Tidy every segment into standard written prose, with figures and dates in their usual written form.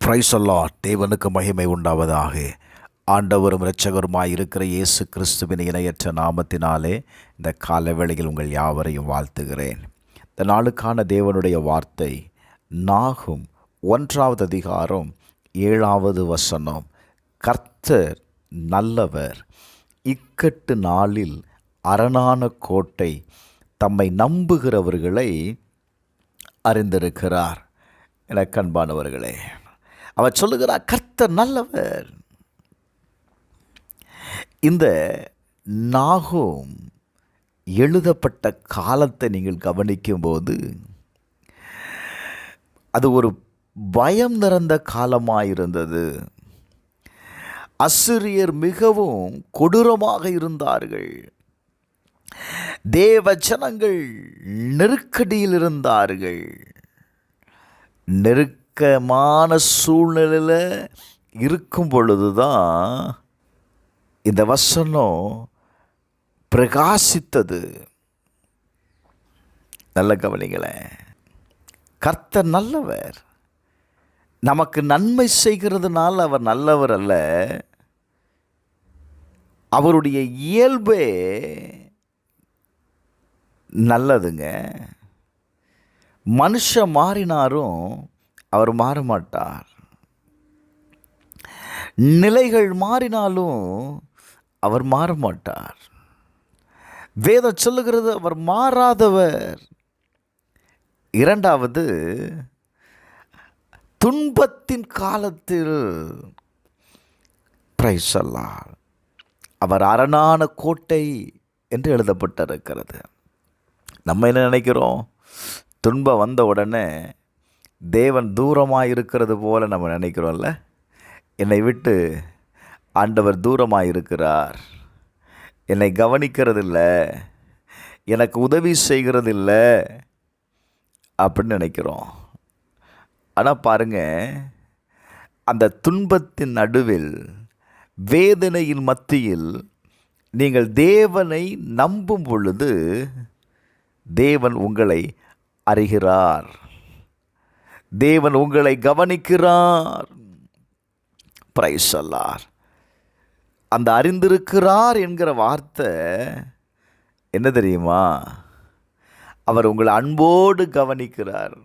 Price அல்லாஹ். தேவனுக்கு மகிமை உண்டாவதாக. ஆண்டவரும் இரட்சகருமாய் இருக்கிற இயேசு கிறிஸ்துவின் இணையற்ற நாமத்தினாலே இந்த கால வேளையில் உங்கள் யாவரையும் வாழ்த்துகிறேன். இந்த நாளுக்கான தேவனுடைய வார்த்தை நாகும் 1வது அதிகாரம் 7வது வசனம். கர்த்தர் நல்லவர், இக்கட்டு நாளில் அரணான கோட்டை, தம்மை நம்புகிறவர்களை அறிந்திருக்கிறார். எனக்கு அன்பானவர்களே, அவர் சொல்லுகிறார் கர்த்தர் நல்லவர். இந்த நாகும் எழுதப்பட்ட காலத்தை நீங்கள் கவனிக்கும்போது அது ஒரு பயம் நிறைந்த காலமாயிருந்தது. அசிரியர் மிகவும் கொடூரமாக இருந்தார்கள். தேவ ஜனங்கள் நெருக்கடியில் இருந்தார்கள். நெருக்கமான சூழ்நிலையில் இருக்கும் பொழுதுதான் இந்த வசனம் பிரகாசித்தது. நல்ல கவனிங்களேன். கர்த்தர் நல்லவர். நமக்கு நன்மை செய்கிறதுனால அவர் நல்லவர் அல்ல. அவருடைய இயல்பே நல்லதுங்க. மனுஷன் மாறினாரும் அவர் மாற மாட்டார். நிலைகள் மாறினாலும் அவர் மாற மாட்டார். வேதம் சொல்லுகிறது அவர் மாறாதவர். இரண்டாவது, துன்பத்தின் காலத்தில் பிரைஸ் அல்லாஹ் அவர் அரணான கோட்டை என்று எழுதப்பட்டிருக்கிறது. நம்ம என்ன நினைக்கிறோம்? துன்பம் வந்த உடனே தேவன் தூரமாக இருக்கிறது போல நம்ம நினைக்கிறோம்ல. என்னை விட்டு ஆண்டவர் தூரமாக இருக்கிறார், என்னை கவனிக்கிறதில்ல, எனக்கு உதவி செய்கிறதில்ல அப்படின்னு நினைக்கிறோம். ஆனால் பாருங்கள், அந்த துன்பத்தின் நடுவில், வேதனையின் மத்தியில் நீங்கள் தேவனை நம்பும் பொழுது தேவன் உங்களை அறிகிறார், தேவன் உங்களை கவனிக்கிறார். பிரைஸ் அல்லாஹ். அந்த அறிந்திருக்கிறார் என்கிற வார்த்தை என்ன தெரியுமா? அவர் உங்களை அன்போடு கவனிக்கிறார்,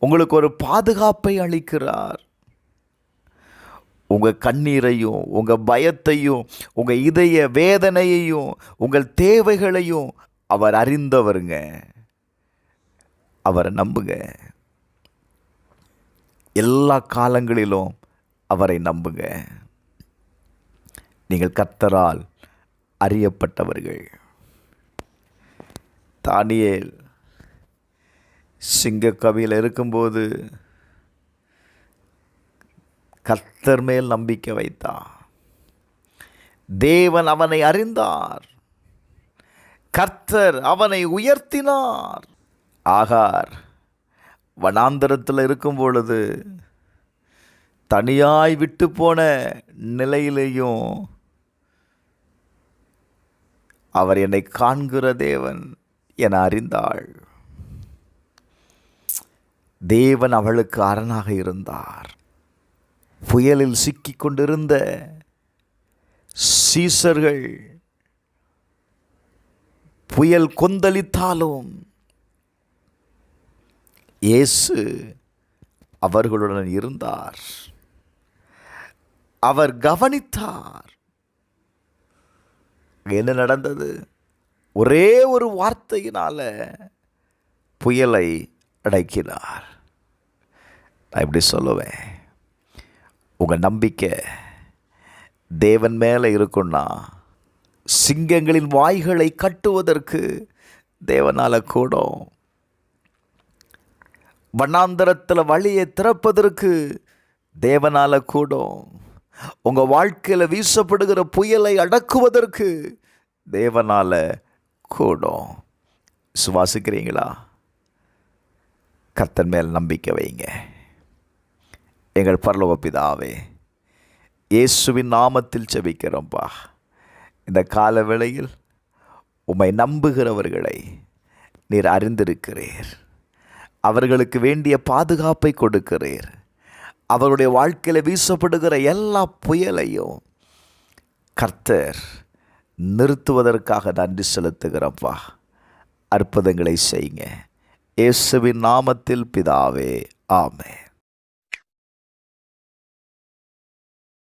உங்களுக்கு ஒரு பாதுகாப்பை அளிக்கிறார். உங்கள் கண்ணீரையும் உங்கள் பயத்தையும் உங்கள் இதய வேதனையையும் உங்கள் தேவைகளையும் அவர் அறிந்தவருங்க. அவரை நம்புங்க. எல்லா காலங்களிலும் அவரை நம்புங்க. நீங்கள் கர்த்தரால் அறியப்பட்டவர்கள். தானியேல் சிங்கக்கவியில் இருக்கும்போது கர்த்தர் மேல் நம்பிக்கை வைத்தான். தேவன் அவனை அறிந்தார், கர்த்தர் அவனை உயர்த்தினார். ஆகார் வனாந்தரத்தில் இருக்கும் பொழுது தனியாய் விட்டு போன நிலையிலேயும் அவர் என்னை காண்கிற தேவன் என அறிந்தாள். தேவன் அவளுக்கு அரணாக இருந்தார். புயலில் சிக்கி கொண்டிருந்த சீசர்கள் புயல் கொந்தளித்தாலும் இயேசு அவர்களுடன் இருந்தார். அவர் கவனித்தார். என்ன நடந்தது? ஒரே ஒரு வார்த்தையினால புயலை அடக்கினார். நான் இப்படி சொல்லுவேன், உங்கள் நம்பிக்கை தேவன் மேலே இருக்குன்னா சிங்கங்களின் வாய்களை கட்டுவதற்கு தேவனால் கூடும். வண்ணாந்தரத்தில் வழியை திறப்பதற்கு தேவனால் கூடும். உங்கள் வாழ்க்கையில் வீசப்படுகிற புயலை அடக்குவதற்கு தேவனால் கூடும். சுவாசிக்கிறீங்களா? கர்த்தர் மேல் நம்பிக்கை வைங்க. எங்கள் பரலோக பிதாவே, இயேசுவின் நாமத்தில் ஜெபிக்கிறோம்பா. இந்த கால வேளையில் உம்மை நம்புகிறவர்களை நீர் அறிந்திருக்கிறீர். அவர்களுக்கு வேண்டிய பாதுகாப்பை கொடுக்கிறீர். அவருடைய வாழ்க்கையில் வீசப்படுகிற எல்லா புயலையும் கர்த்தர் நிறுத்துவதற்காக நன்றி செலுத்துகிறப்பா. அற்புதங்களை செய்யுங்க. இயேசுவின் நாமத்தில் பிதாவே, ஆமென்.